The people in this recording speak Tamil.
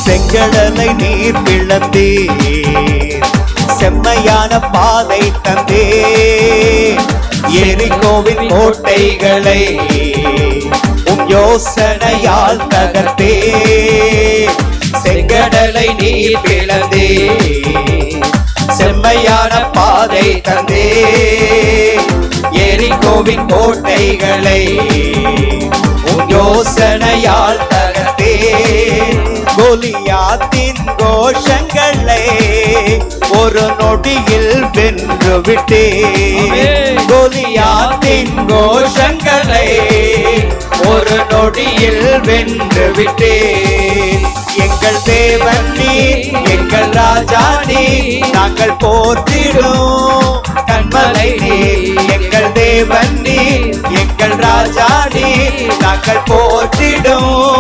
செங்கடலை நீர் பிளந்தீர், செம்மையான பாதை தந்தீர். எரிகோவின் கோட்டைகளை உம் யோசனையால் தகர்த்தீர். செங்கடலை நீர் பிளந்தீர், செம்மையான பாதை தந்தீர். எரிகோவின் கோட்டைகளை உம் யோசனையால் தகர்த்தீர். கோலியாத்தின் கோஷங்களை ஒரு நொடியில் வென்று விட்டீர். கோலியாத்தின் கோஷங்களை ஒரு நொடியில் வென்று விட்டீர். எங்கள் தேவன் நீர், எங்கள் ராஜா நீர், நாங்கள் போற்றிடும் கண்மலை நீர். எங்கள் தேவன் நீர், எங்கள் ராஜா நீர், நாங்கள் போற்றிடும்